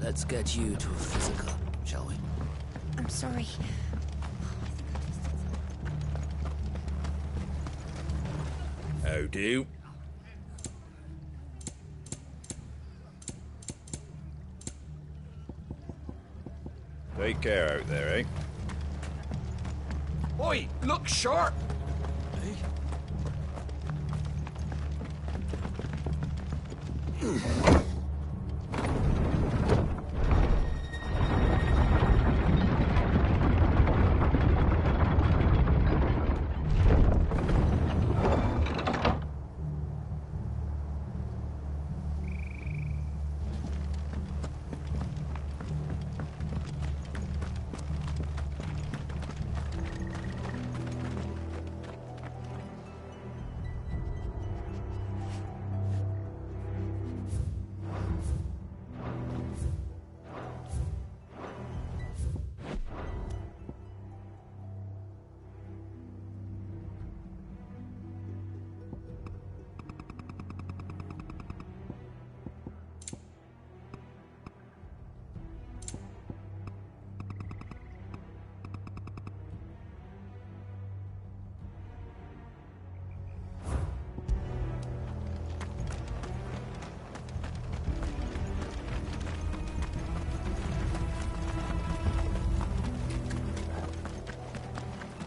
Let's get you to physical, shall we? I'm sorry. How do? Take care out there, eh? Oi, look sharp!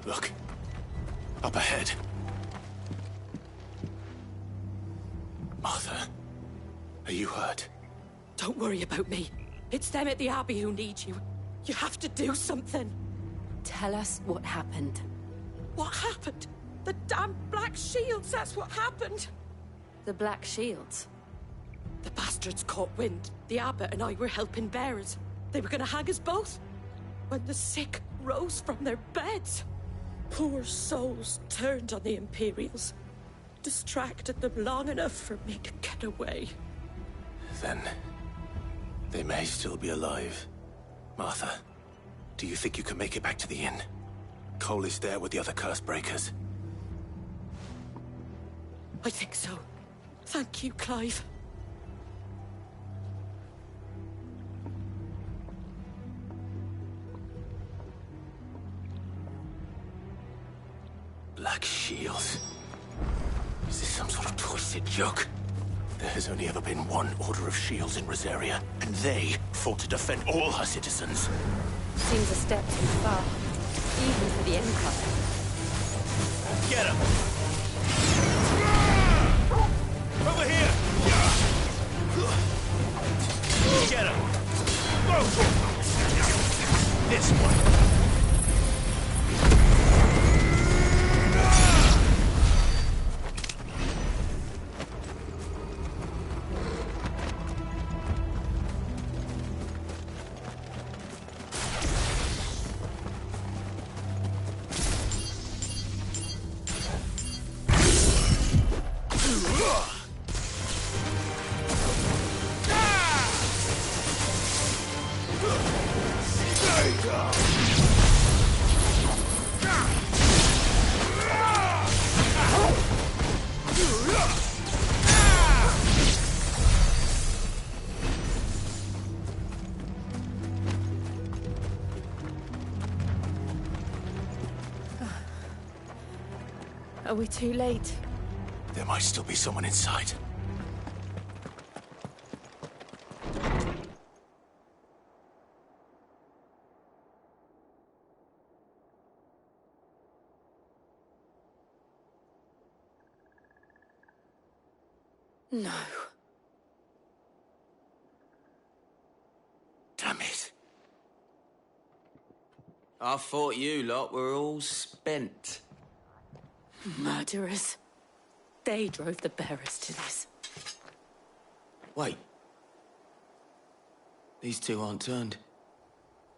Look. Up ahead. Martha, are you hurt? Don't worry about me. It's them at the Abbey who need you. You have to do something. Tell us what happened. What happened? The damn Black Shields, that's what happened. The Black Shields? The bastards caught wind. The Abbot and I were helping bearers. They were gonna hang us both. When the sick rose from their beds. Poor souls turned on the Imperials. Distracted them long enough for me to get away. Then they may still be alive. Martha, do you think you can make it back to the inn? Cole is there with the other curse breakers. I think so. Thank you, Clive. Black Shields. Is this some sort of twisted joke? There has only ever been one Order of Shields in Rosaria, and they fought to defend all her citizens. Seems a step too far, even for the Empire. Get him! Over here! Get him! This one! Are we too late? There might still be someone inside. No. Damn it. I thought you lot were all spent. Murderers. They drove the bearers to this. Wait. These two aren't turned.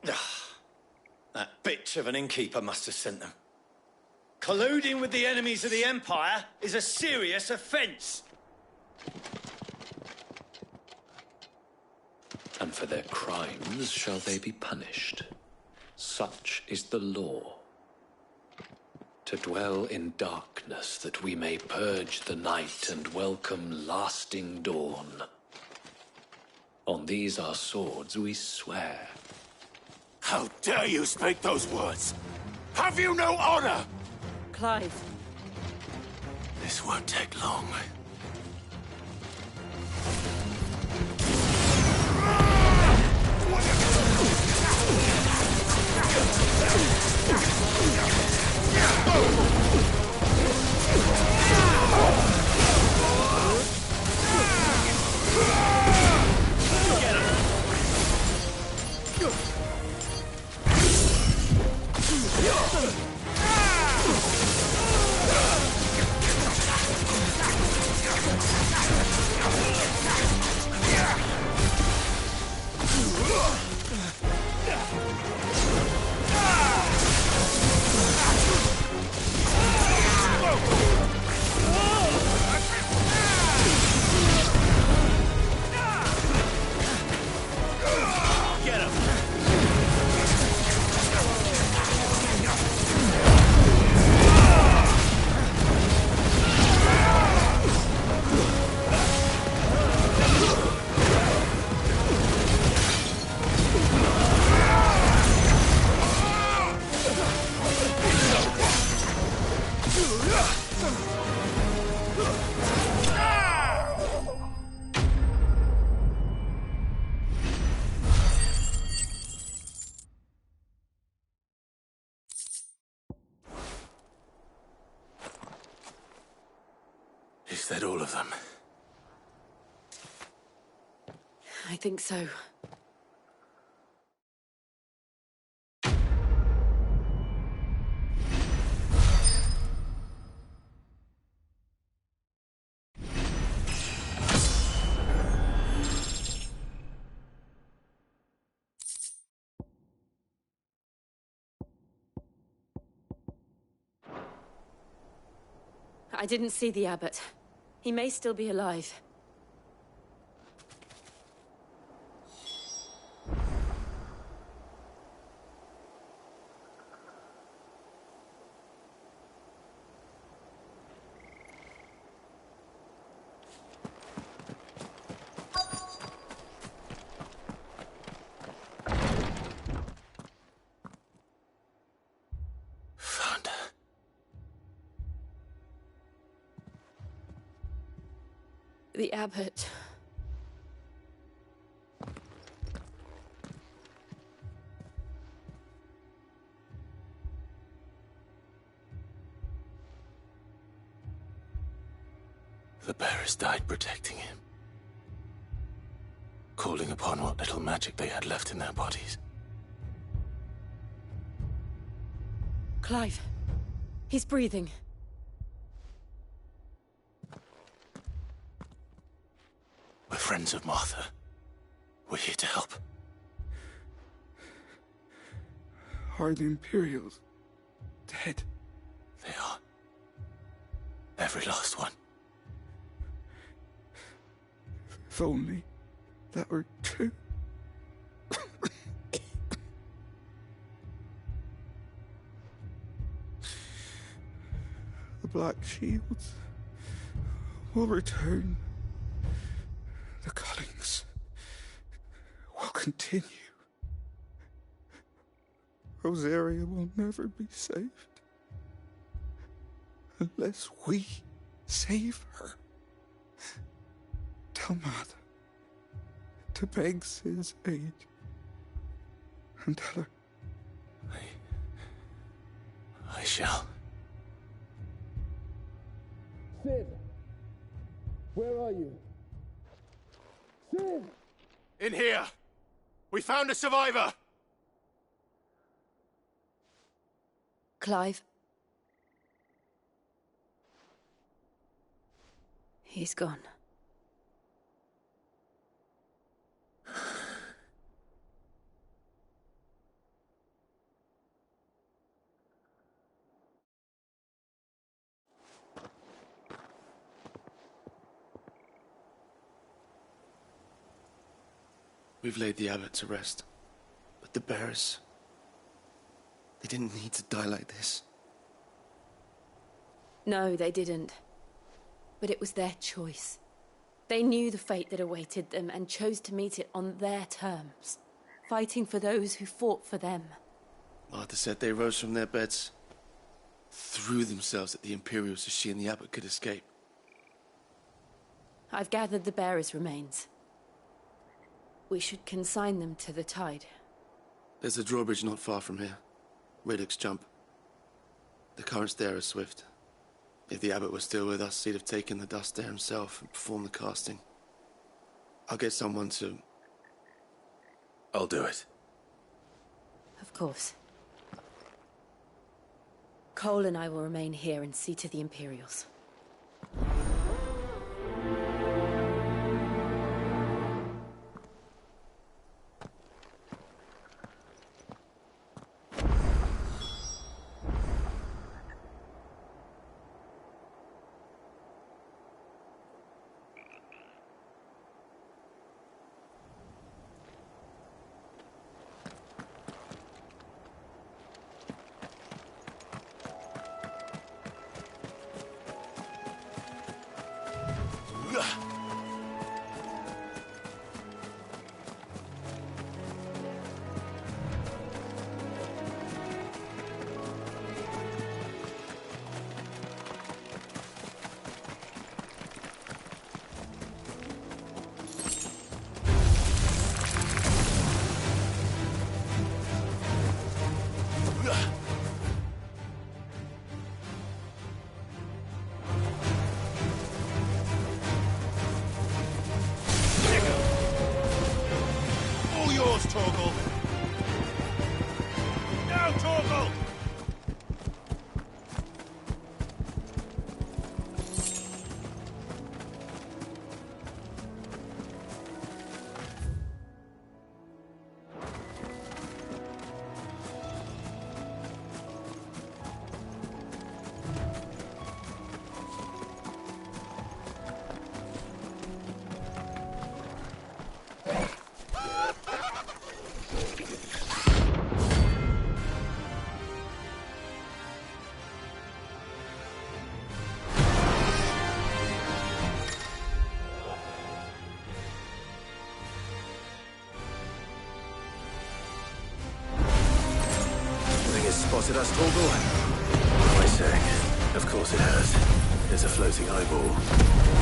That bitch of an innkeeper must have sent them. Colluding with the enemies of the Empire is a serious offence. And for their crimes shall they be punished. Such is the law. To dwell in darkness that we may purge the night and welcome lasting dawn. On these our swords we swear. How dare you speak those words? Have you no honor? Clive, This won't take long. Is that all of them? I think so. I didn't see the abbot. He may still be alive. Found her. The abbot. The bearers died protecting him. Calling upon what little magic they had left in their bodies. Clive. He's breathing. We're friends of Martha. We're here to help. Are the Imperials dead? They are. Every last one. If only that were true. The Black Shields will return. The Cullings will continue. Rosaria will never be saved unless we save her. Tell Mother to beg Sid's aid and tell her. I shall. Sid! Where are you? Sid! In here! We found a survivor! Clive. He's gone. We've laid the abbot to rest. But the bearers... they didn't need to die like this. No, they didn't. But it was their choice. They knew the fate that awaited them and chose to meet it on their terms, fighting for those who fought for them. Martha said they rose from their beds, threw themselves at the Imperials so she and the Abbot could escape. I've gathered the bearers' remains. We should consign them to the tide. There's a drawbridge not far from here. Radix Jump. The currents there are swift. If the Abbot was still with us, he'd have taken the dust there himself and performed the casting. I'll get someone to... I'll do it. Of course. Cole and I will remain here and see to the Imperials. Torgal! Now, Torgal! Spotted us, Torgal? What am I saying? Of course it has. There's a floating eyeball.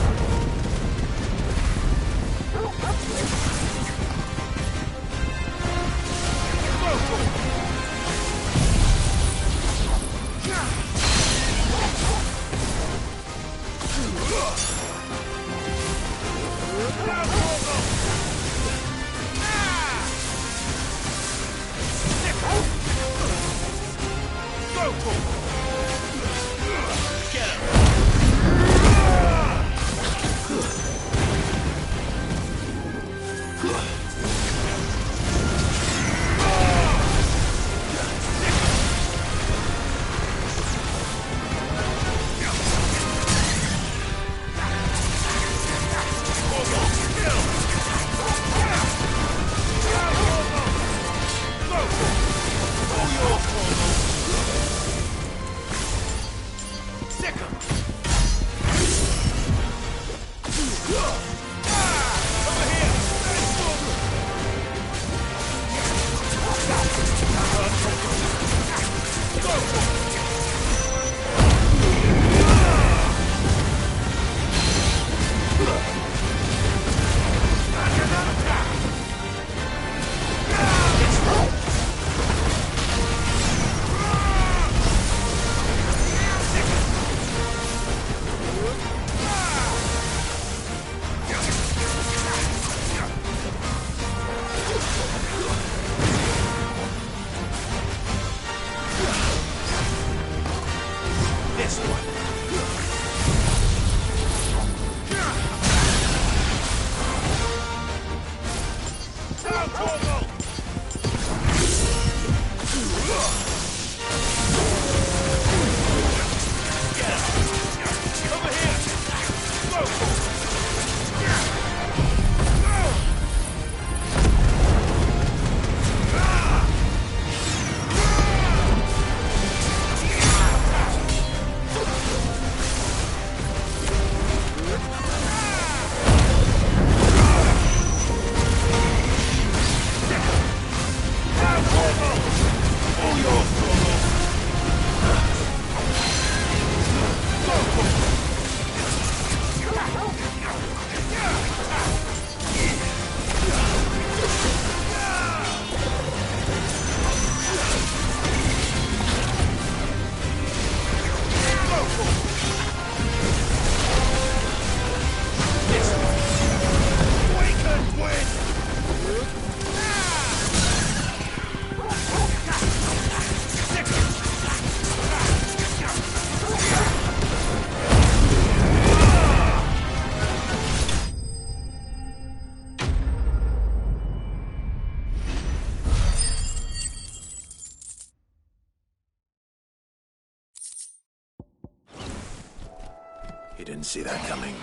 You didn't see that coming.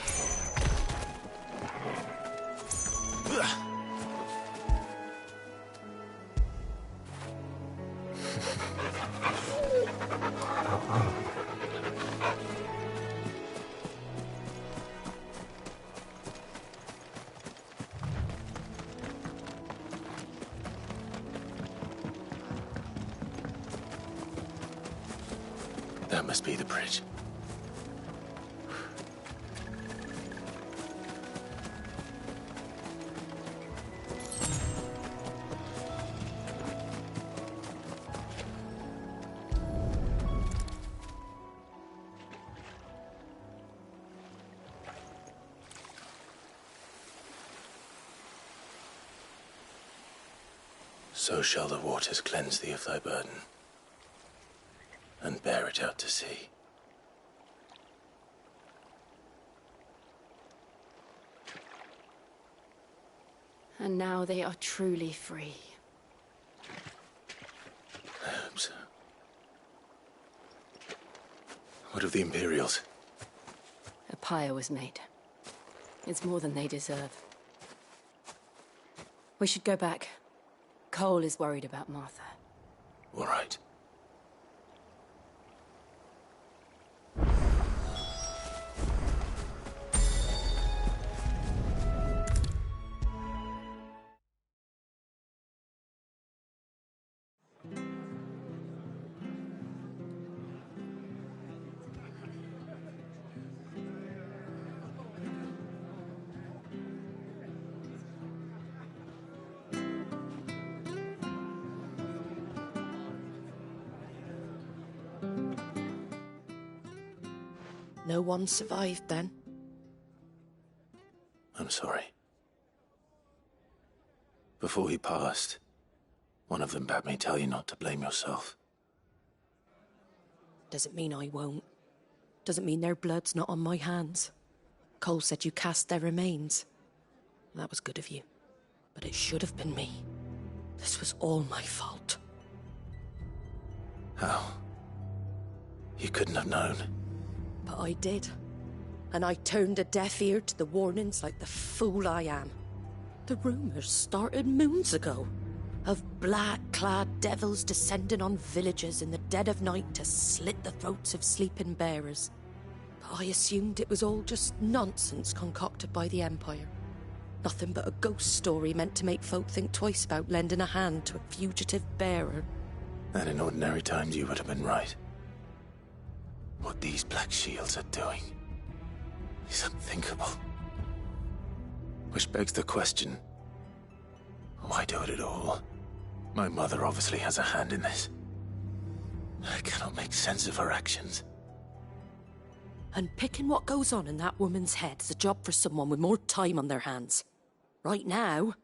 That must be the bridge. So shall the waters cleanse thee of thy burden, and bear it out to sea. And now they are truly free. I hope so. What of the Imperials? A pyre was made. It's more than they deserve. We should go back. Cole is worried about Martha. All right. No one survived then? I'm sorry. Before he passed, one of them bade me tell you not to blame yourself. Doesn't mean I won't. Doesn't mean their blood's not on my hands. Cole said you cast their remains. That was good of you. But it should have been me. This was all my fault. How? You couldn't have known. But I did. And I turned a deaf ear to the warnings like the fool I am. The rumours started moons ago. Of black-clad devils descending on villages in the dead of night to slit the throats of sleeping bearers. But I assumed it was all just nonsense concocted by the Empire. Nothing but a ghost story meant to make folk think twice about lending a hand to a fugitive bearer. And in ordinary times you would have been right. What these Black Shields are doing is unthinkable. Which begs the question, why do it at all? My mother obviously has a hand in this. I cannot make sense of her actions. And picking what goes on in that woman's head is a job for someone with more time on their hands. Right now,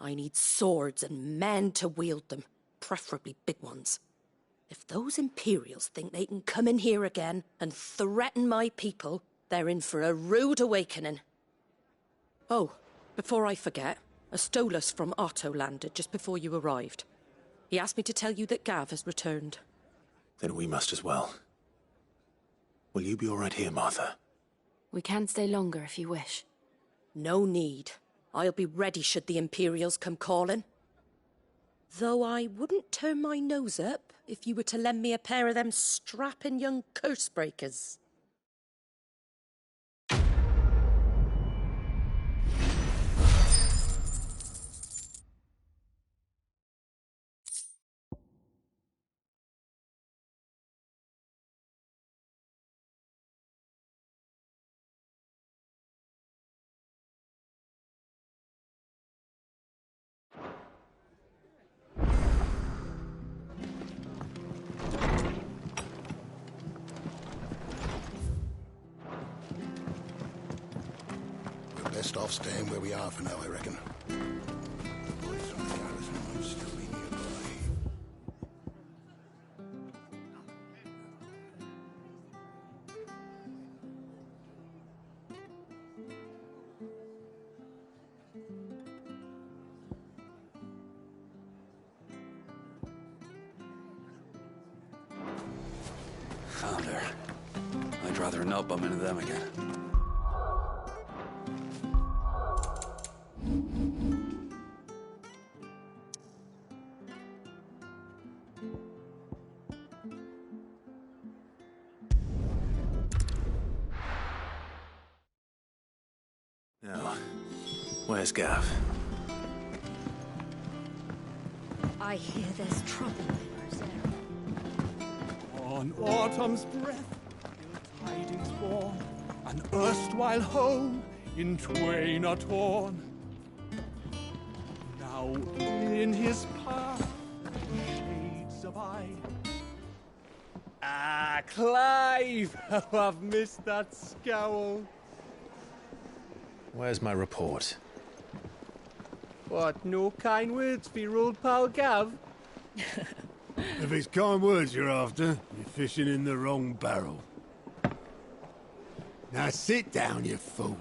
I need swords and men to wield them, preferably big ones. If those Imperials think they can come in here again and threaten my people, they're in for a rude awakening. Oh, before I forget, a Stolas from Otto landed just before you arrived. He asked me to tell you that Gav has returned. Then we must as well. Will you be all right here, Martha? We can stay longer if you wish. No need. I'll be ready should the Imperials come calling. Though I wouldn't turn my nose up if you were to lend me a pair of them strapping young curse breakers. Best off staying where we are for now, I reckon. The boys from the garrison might still be nearby. Found her. I'd rather not bump into them again. Where's Gav? I hear there's trouble in Rosera. On autumn's breath, ill tidings born, an erstwhile home in twain are torn. Now in his path, shades abide. Ah, Clive! How I've missed that scowl. Where's my report? What, no kind words for your old pal Gav? If it's kind words you're after, you're fishing in the wrong barrel. Now sit down, you fool.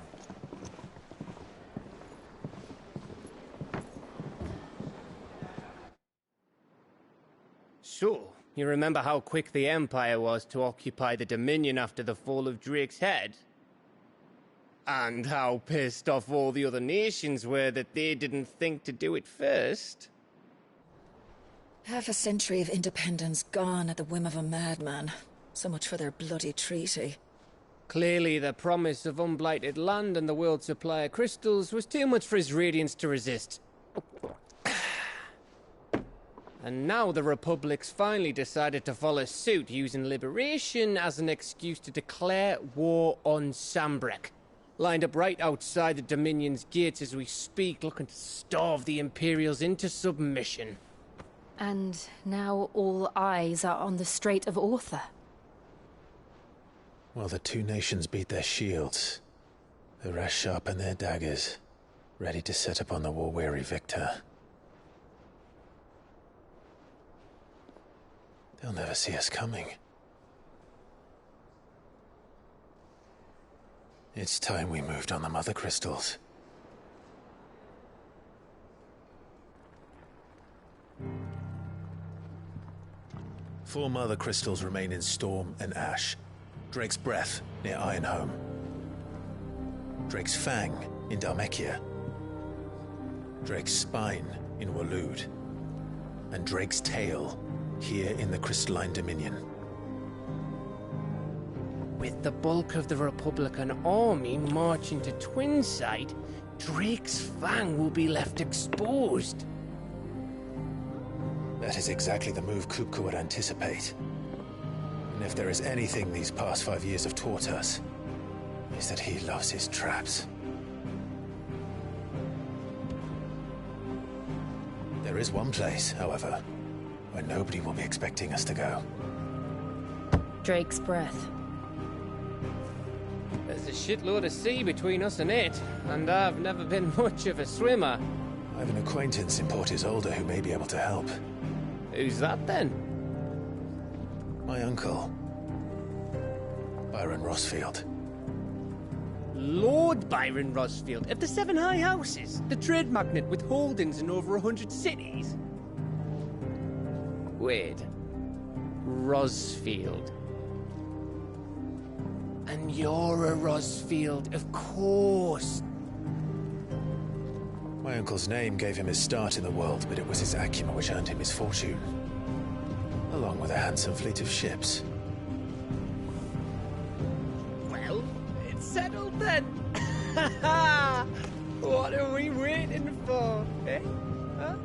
So, you remember how quick the Empire was to occupy the Dominion after the fall of Drake's head? And how pissed off all the other nations were that they didn't think to do it first? Half a century of independence gone at the whim of a madman. So much for their bloody treaty. Clearly, the promise of unblighted land and the world's supply of crystals was too much for his radiance to resist. And now the Republic's finally decided to follow suit, using liberation as an excuse to declare war on Sambrek. Lined up right outside the Dominion's gates as we speak, looking to starve the Imperials into submission. And now all eyes are on the Strait of Author. Well, the two nations beat their shields. The rest sharpen their daggers, ready to set upon the war-weary victor. They'll never see us coming. It's time we moved on the Mother Crystals. Four Mother Crystals remain in Storm and Ash. Drake's Breath near Ironhome. Drake's Fang in Dhalmekia. Drake's Spine in Waloed. And Drake's Tail here in the Crystalline Dominion. With the bulk of the Republican army marching to Twinside, Drake's Fang will be left exposed. That is exactly the move Kupka would anticipate. And if there is anything these past 5 years have taught us, is that he loves his traps. There is one place, however, where nobody will be expecting us to go. Drake's Breath. There's a shitload of sea between us and it, and I've never been much of a swimmer. I have an acquaintance in Port Isolde who may be able to help. Who's that then? My uncle, Byron Rosfield. Lord Byron Rosfield of the Seven High Houses, the trade magnate with holdings in over 100 cities. Wait, Rosfield. And you're a Rosfield, of course. My uncle's name gave him his start in the world, but it was his acumen which earned him his fortune. Along with a handsome fleet of ships. Well, it's settled then. What are we waiting for, eh? Huh?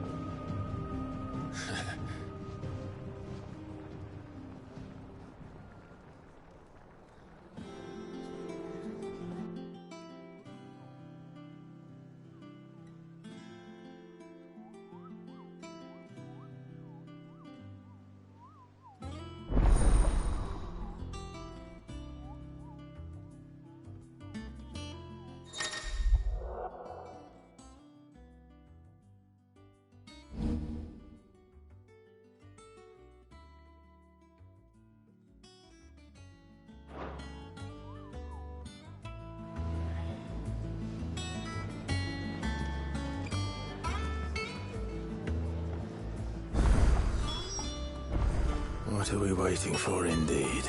What are we waiting for, indeed?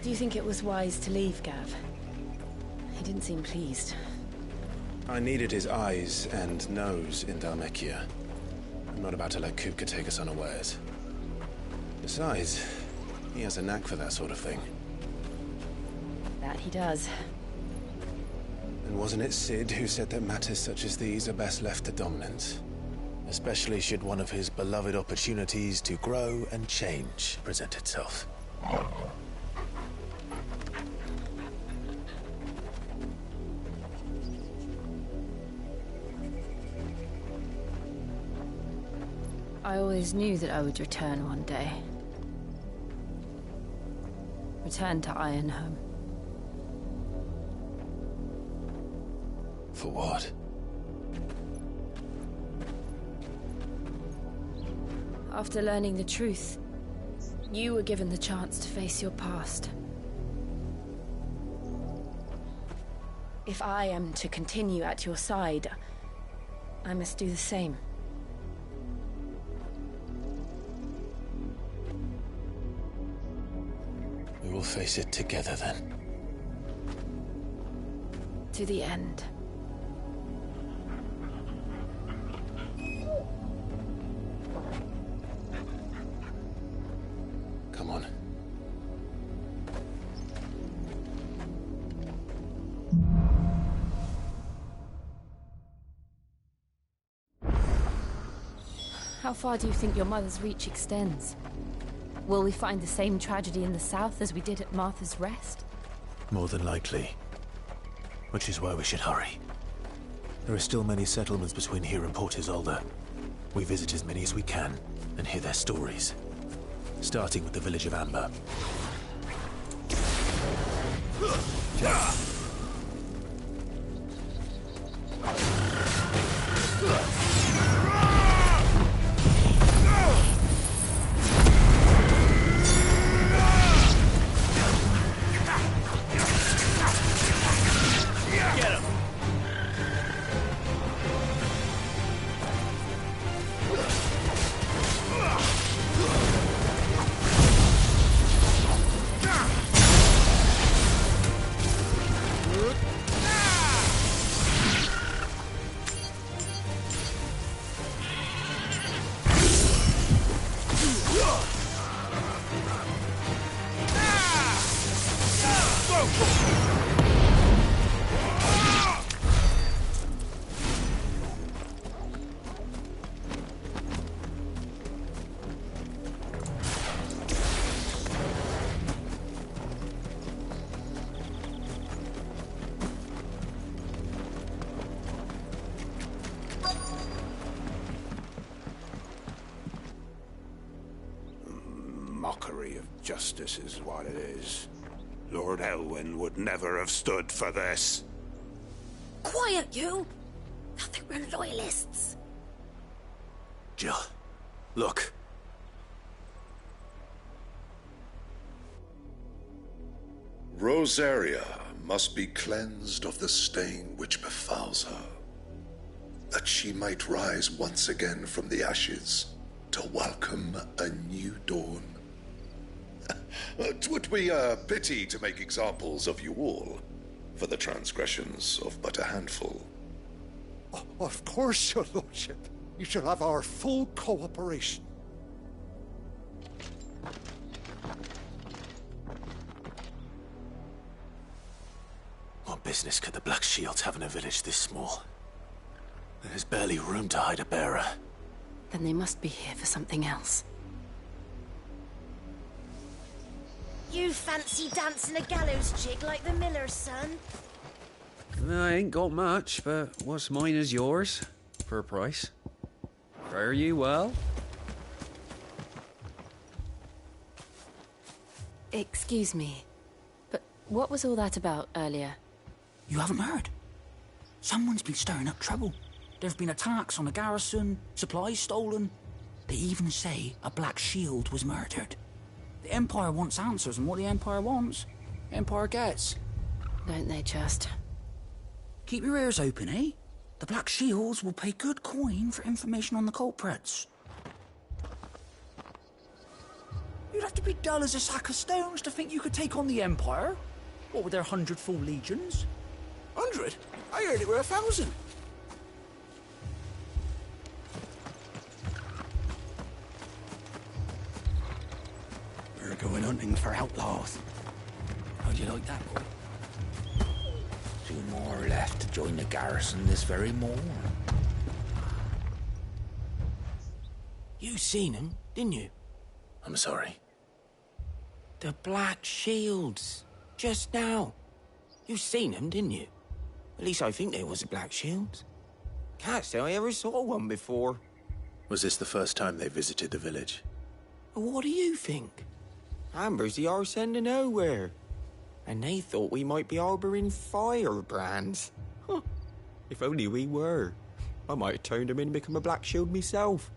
Do you think it was wise to leave, Gav? He didn't seem pleased. I needed his eyes and nose in Dhalmekia. I'm not about to let Kupka take us unawares. Besides, he has a knack for that sort of thing. That he does. And wasn't it Cid who said that matters such as these are best left to dominance? Especially should one of his beloved opportunities to grow and change present itself. I always knew that I would return one day. Return to Ironhome. For what? After learning the truth, you were given the chance to face your past. If I am to continue at your side, I must do the same. We will face it together then. To the end. Come on. How far do you think your mother's reach extends? Will we find the same tragedy in the south as we did at Martha's Rest? More than likely. Which is why we should hurry. There are still many settlements between here and Port Isolde. We visit as many as we can and hear their stories. Starting with the village of Amber. Mockery of justice is what it is. Lord Elwyn would never have stood for this. Quiet, you! Thought they were loyalists. Jill, look. Rosaria must be cleansed of the stain which befouls her, that she might rise once again from the ashes to welcome a new dawn. 'Twould be a pity to make examples of you all, for the transgressions of but a handful. Of course, your lordship. You shall have our full cooperation. What business could the Black Shields have in a village this small? There's barely room to hide a bearer. Then they must be here for something else. You fancy dancing a gallows jig like the miller's son? I ain't got much, but what's mine is yours, for a price. Fare you well? Excuse me, but what was all that about earlier? You haven't heard? Someone's been stirring up trouble. There've been attacks on the garrison, supplies stolen. They even say a Black Shield was murdered. The Empire wants answers, and what the Empire wants, Empire gets. Don't they just? Keep your ears open, eh? The Black Shields will pay good coin for information on the culprits. You'd have to be dull as a sack of stones to think you could take on the Empire. What with their 100 full legions? 100? I heard it were 1,000. We're going hunting for outlaws. How'd you like that, boy? 2 more left to join the garrison this very morn. You seen them, didn't you? I'm sorry. The Black Shields. Just now. You seen them, didn't you? At least I think they was the Black Shields. Can't say I ever saw one before. Was this the first time they visited the village? What do you think? Amber's the arse end of nowhere. And they thought we might be harbouring firebrands. Huh. If only we were. I might have turned them in and become a Black Shield myself.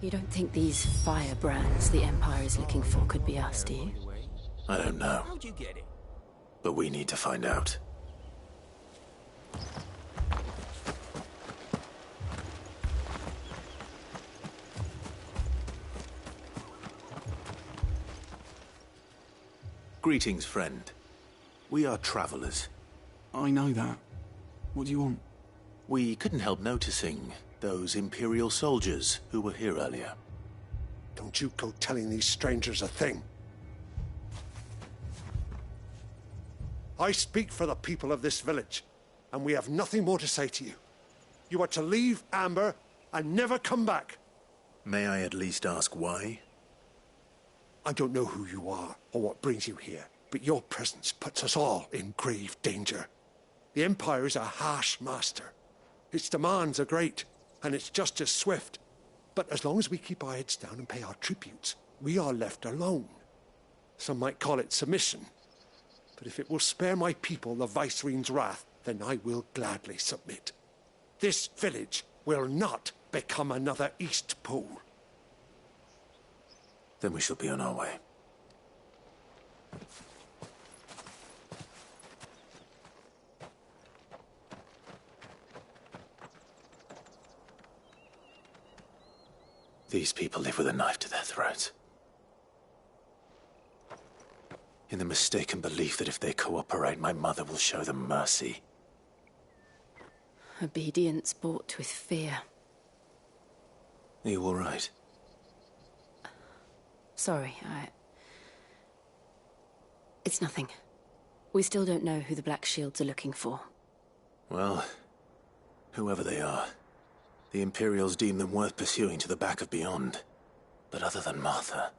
You don't think these firebrands the Empire is looking for could be us, do you? I don't know. How'd you get it? But we need to find out. Greetings, friend. We are travelers. I know that. What do you want? We couldn't help noticing those Imperial soldiers who were here earlier. Don't you go telling these strangers a thing. I speak for the people of this village, and we have nothing more to say to you. You are to leave Amber and never come back. May I at least ask why? I don't know who you are or what brings you here, but your presence puts us all in grave danger. The Empire is a harsh master. Its demands are great, and its justice swift. But as long as we keep our heads down and pay our tributes, we are left alone. Some might call it submission. But if it will spare my people the Viceroy's wrath, then I will gladly submit. This village will not become another Eastpool. Then we shall be on our way. These people live with a knife to their throats. In the mistaken belief that if they cooperate, my mother will show them mercy. Obedience bought with fear. Are you all right? Sorry, It's nothing. We still don't know who the Black Shields are looking for. Well, whoever they are, the Imperials deem them worth pursuing to the back of beyond. But other than Martha,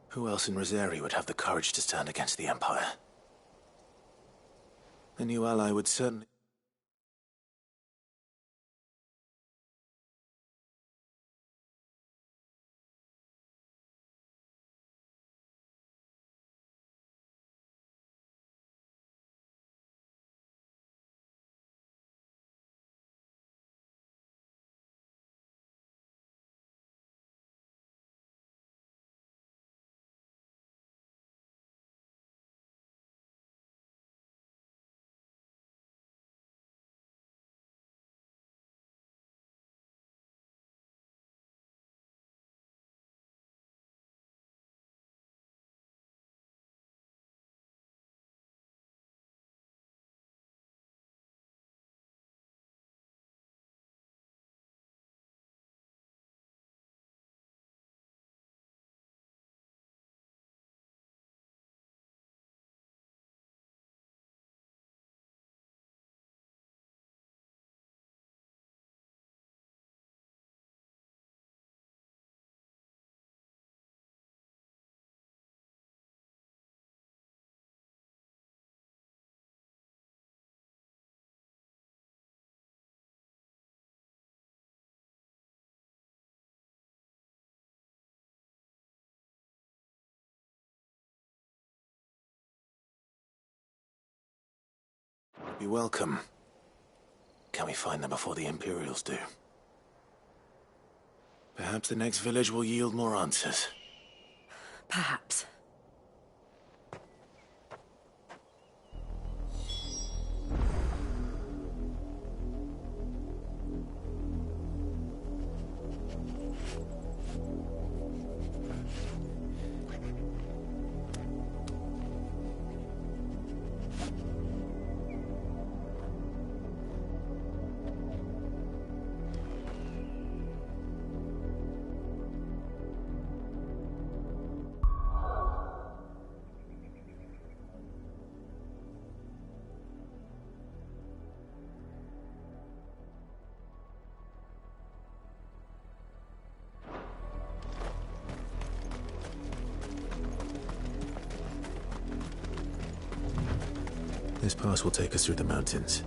who else in Rosari would have the courage to stand against the Empire? A new ally would certainly... Be welcome. Can we find them before the Imperials do? Perhaps the next village will yield more answers. Perhaps. This pass will take us through the mountains.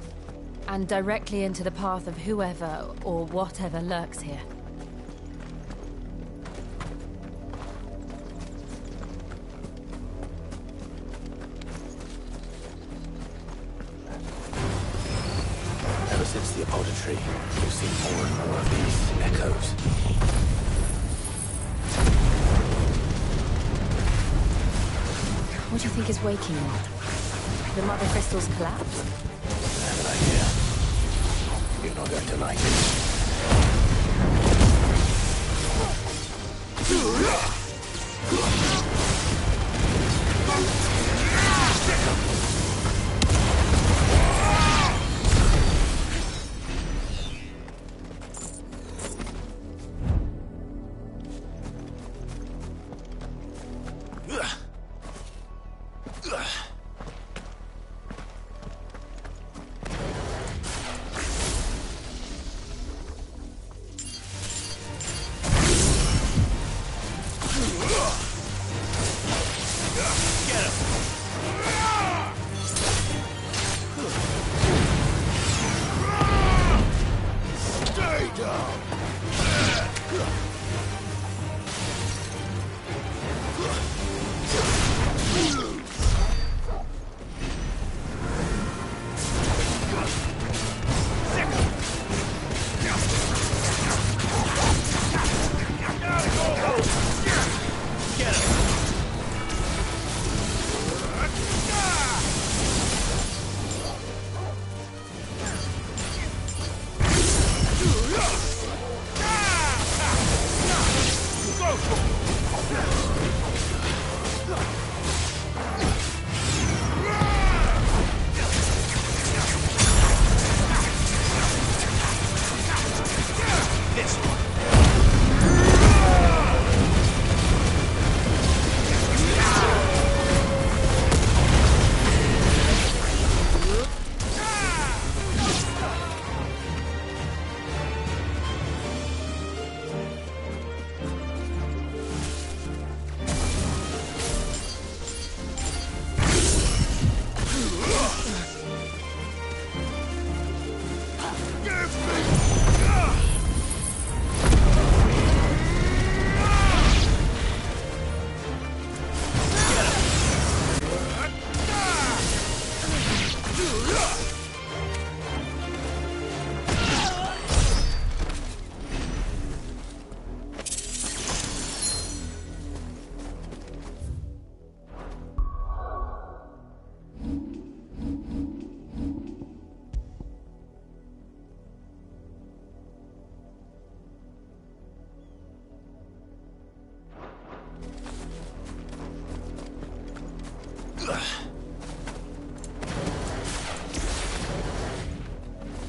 And directly into the path of whoever or whatever lurks here. Ever since the apothecary, we've seen more and more of these echoes. What do you think is waking them? The Mother Crystal's collapse? I have an idea. You're not going to like it.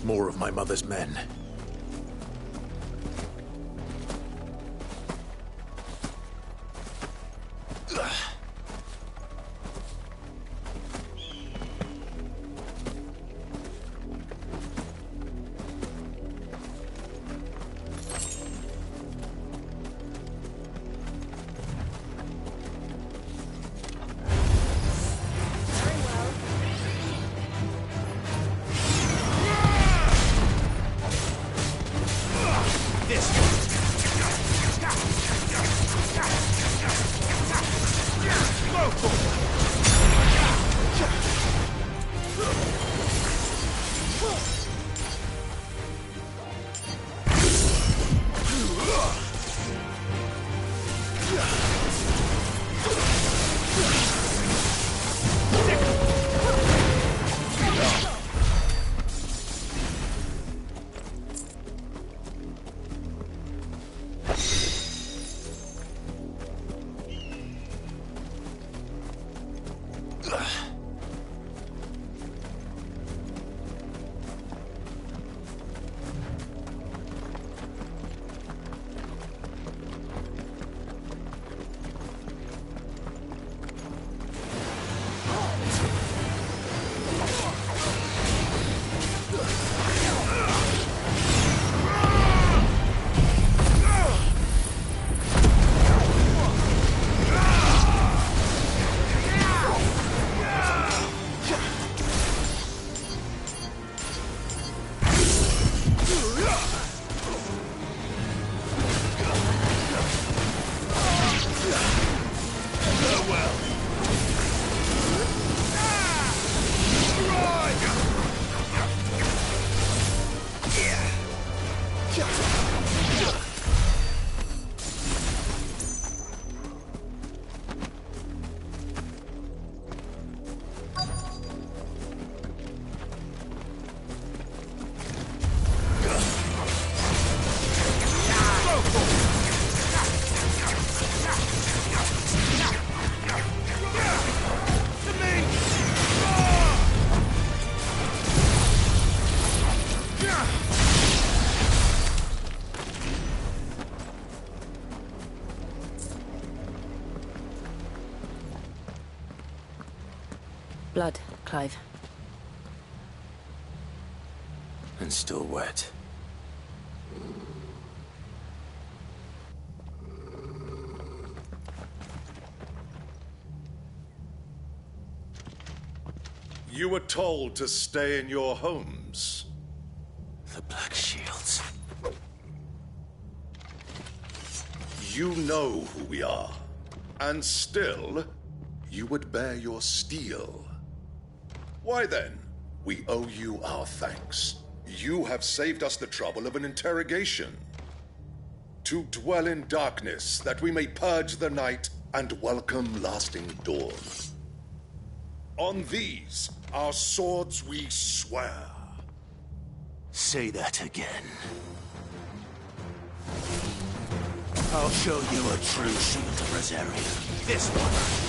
More of my mother's men. Blood, Clive. And still wet. You were told to stay in your homes. The Black Shields. You know who we are. And still, you would bear your steel. Why then? We owe you our thanks. You have saved us the trouble of an interrogation. To dwell in darkness, that we may purge the night and welcome lasting dawn. On these, our swords we swear. Say that again. I'll show you a true shield of Rosaria. This one.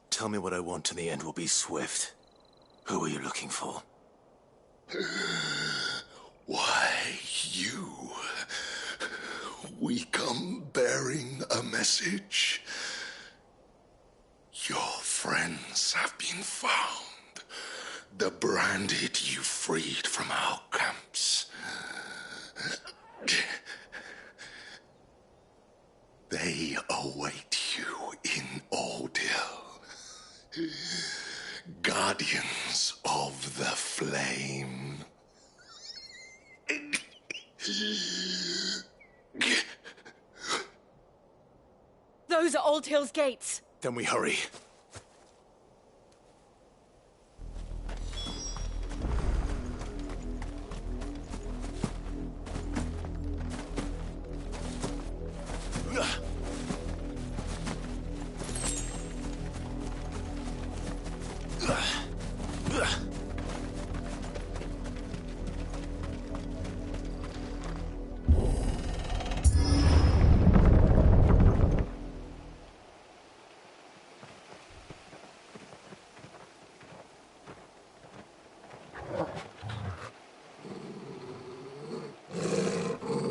Tell me what I want and the end will be swift. Who are you looking for? Why, you. We come bearing a message. Your friends have been found. The branded you freed from our camps. They await you in Ordeal. Guardians of the Flame. Those are Old Hill's gates. Then we hurry.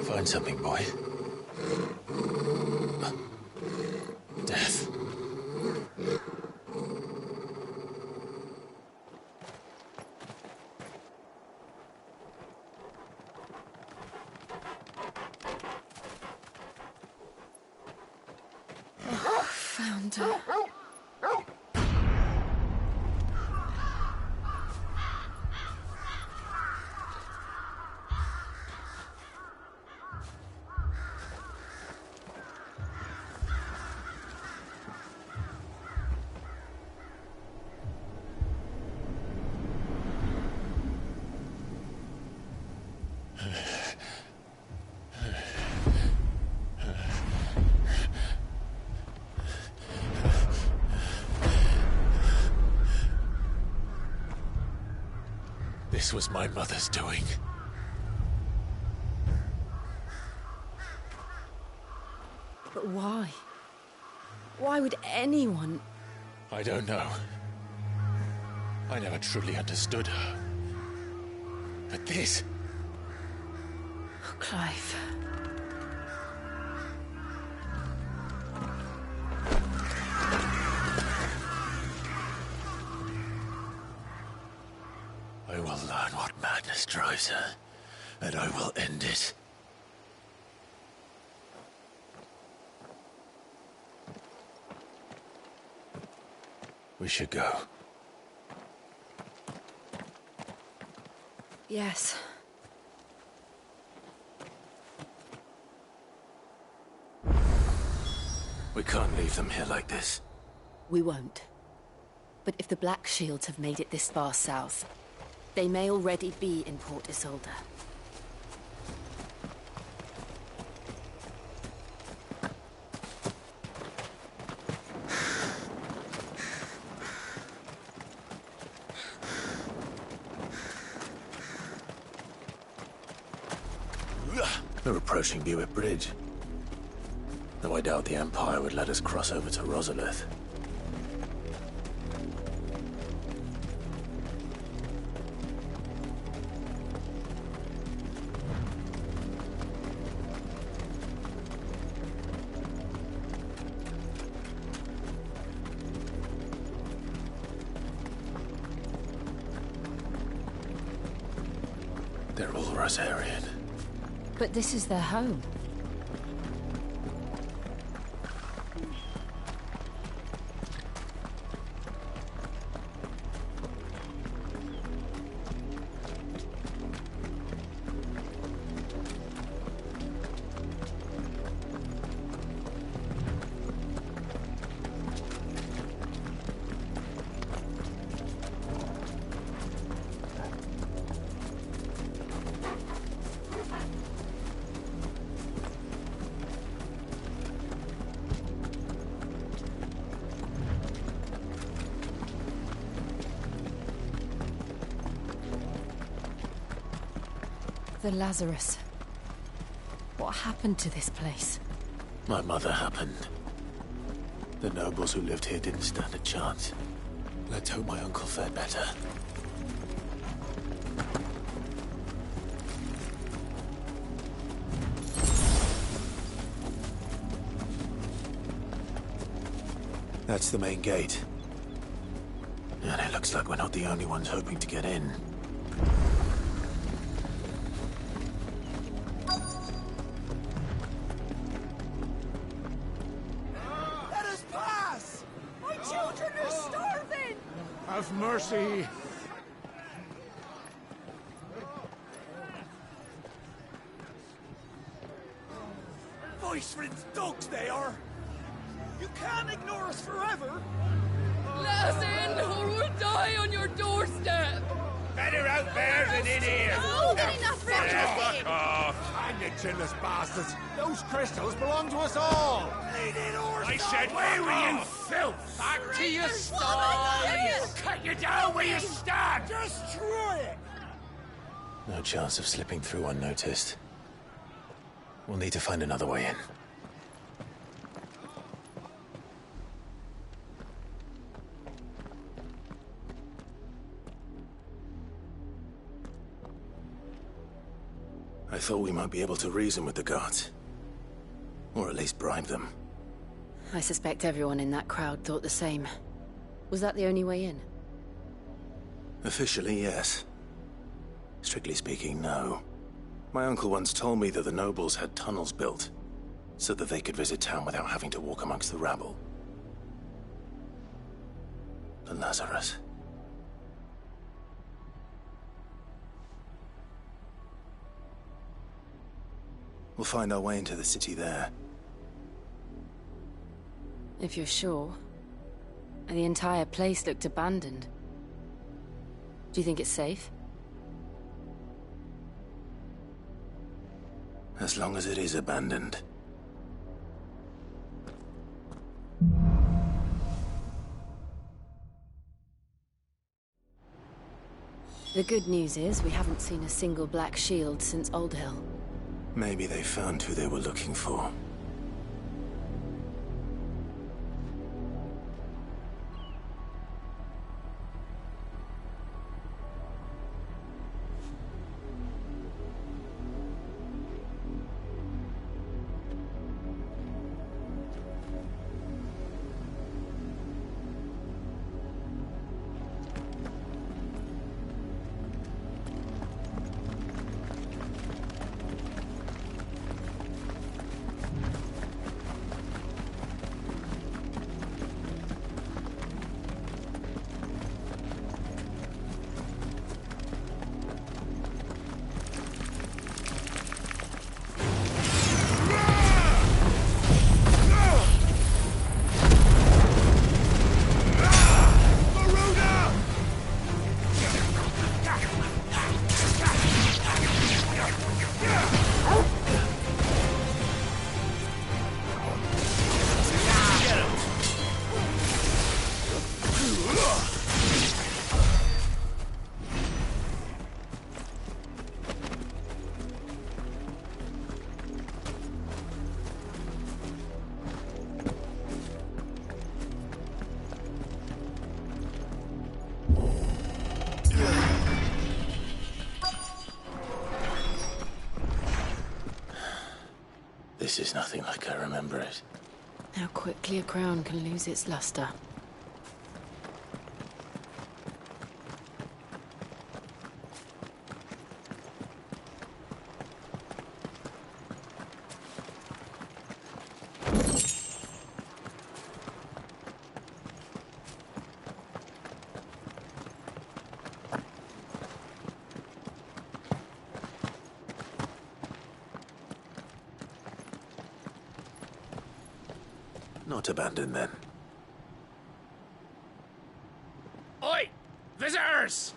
Find something, boy. Death. Found her. This was my mother's doing. But why? Why would anyone... I don't know. I never truly understood her. But this... Oh, Clive. I will learn what madness drives her, and I will end it. We should go. Yes. We can't leave them here like this. We won't. But if the Black Shields have made it this far south, they may already be in Port Isolde. We're approaching Buick Bridge. Though I doubt the Empire would let us cross over to Rosalith. They're all Rosarian. But this is their home. The Lazarus. What happened to this place? My mother happened. The nobles who lived here didn't stand a chance. Let's hope my uncle fared better. That's the main gate. And it looks like we're not the only ones hoping to get in. Let us pass! My children are starving! Have mercy! Voice-rinsed dogs they are! You can't ignore us forever! Let us in, or we'll die on your doorstep! Better out there than in here! No, get enough for Fuck off! Hang you chinless bastards! Those crystals belong to us all! I said, away with you, filth! Back to your stalls! Cut you down where you stand! Destroy it! No chance of slipping through unnoticed. We'll need to find another way in. I thought we might be able to reason with the guards. Or at least bribe them. I suspect everyone in that crowd thought the same. Was that the only way in? Officially, yes. Strictly speaking, no. My uncle once told me that the nobles had tunnels built, so that they could visit town without having to walk amongst the rabble. The Lazarus. We'll find our way into the city there. If you're sure. And the entire place looked abandoned. Do you think it's safe? As long as it is abandoned. The good news is we haven't seen a single Black Shield since Old Hill. Maybe they found who they were looking for. This is nothing like I remember it. How quickly a crown can lose its luster. Not abandoned, then. Oi! Visitors!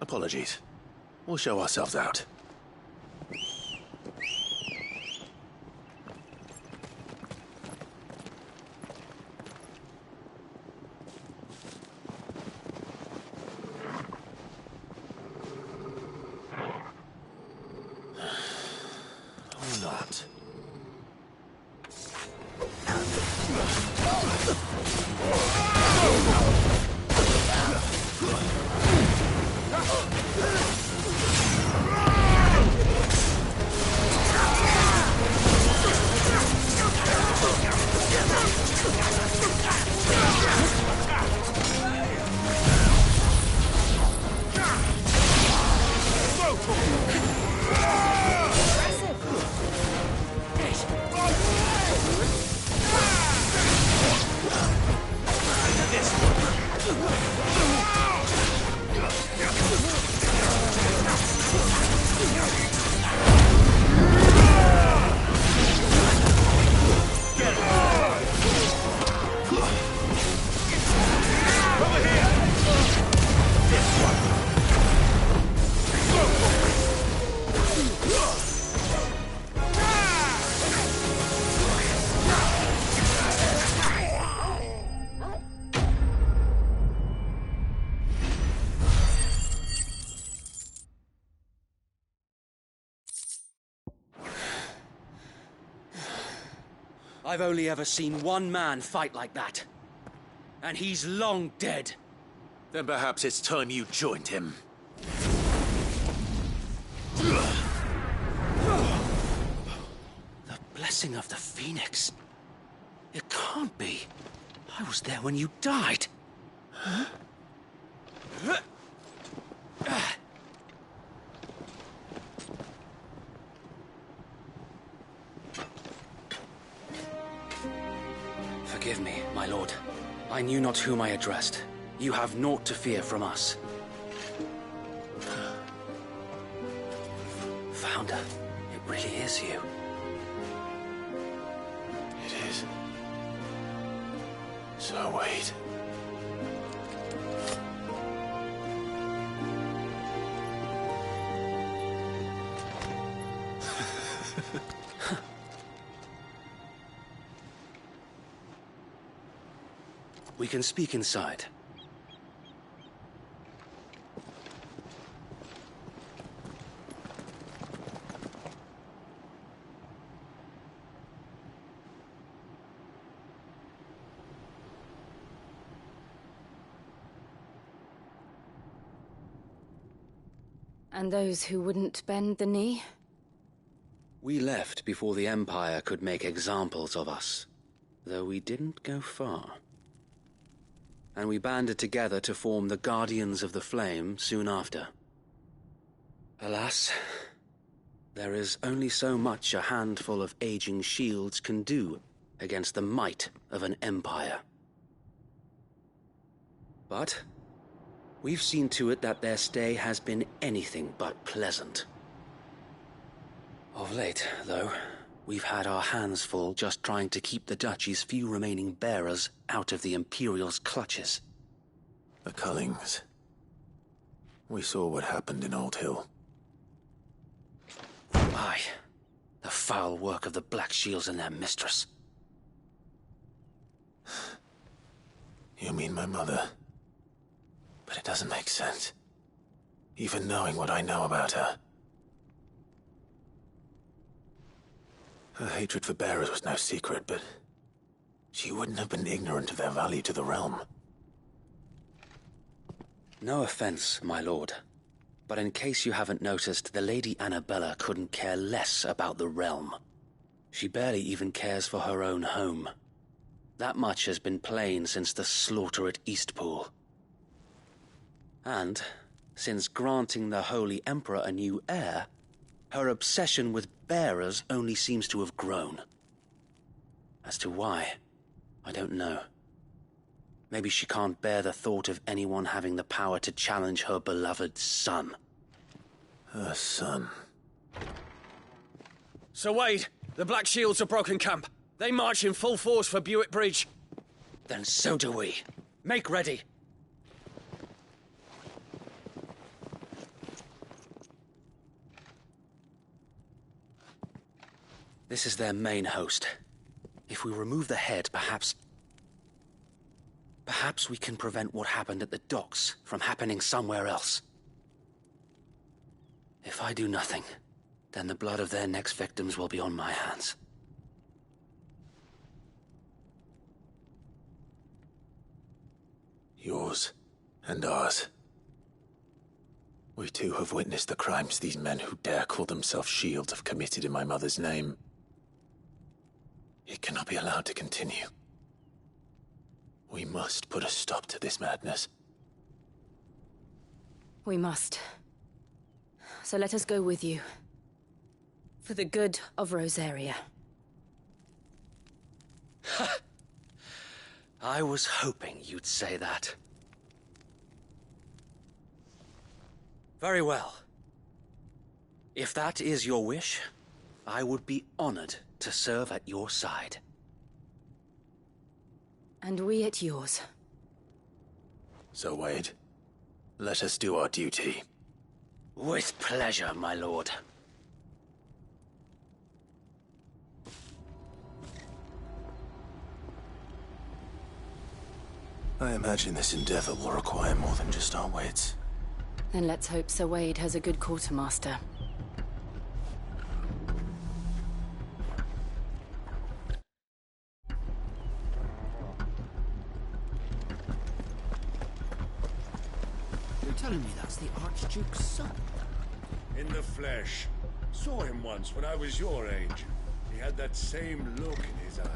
Apologies. We'll show ourselves out. I've only ever seen one man fight like that. And he's long dead. Then perhaps it's time you joined him. The blessing of the Phoenix. It can't be. I was there when you died. Huh? Forgive me, my lord. I knew not whom I addressed. You have naught to fear from us. Founder, it really is you. It is. So wait. We can speak inside. And those who wouldn't bend the knee? We left before the Empire could make examples of us, though we didn't go far. And we banded together to form the Guardians of the Flame soon after. Alas, there is only so much a handful of aging shields can do against the might of an empire. But we've seen to it that their stay has been anything but pleasant. Of late, though, we've had our hands full just trying to keep the Duchy's few remaining bearers out of the Imperial's clutches. The Cullings. We saw what happened in Old Hill. Aye. The foul work of the Black Shields and their mistress. You mean my mother? But it doesn't make sense. Even knowing what I know about her. Her hatred for bearers was no secret, but she wouldn't have been ignorant of their value to the realm. No offense, my lord, but in case you haven't noticed, the Lady Annabella couldn't care less about the realm. She barely even cares for her own home. That much has been plain since the slaughter at Eastpool. And, since granting the Holy Emperor a new heir, her obsession with bearers only seems to have grown. As to why, I don't know. Maybe she can't bear the thought of anyone having the power to challenge her beloved son. Her son. Sir Wade, the Black Shields have broken camp. They march in full force for Buick Bridge. Then so do we. Make ready. This is their main host. If we remove the head, perhaps we can prevent what happened at the docks from happening somewhere else. If I do nothing, then the blood of their next victims will be on my hands. Yours and ours. We too have witnessed the crimes these men who dare call themselves shields have committed in my mother's name. It cannot be allowed to continue. We must put a stop to this madness. We must. So let us go with you. For the good of Rosaria. I was hoping you'd say that. Very well. If that is your wish, I would be honored to serve at your side. And we at yours. So, Wade, let us do our duty. With pleasure, my lord. I imagine this endeavor will require more than just our wits. Then let's hope Sir Wade has a good quartermaster. You're telling me that's the Archduke's son? In the flesh. Saw him once when I was your age. He had that same look in his eyes.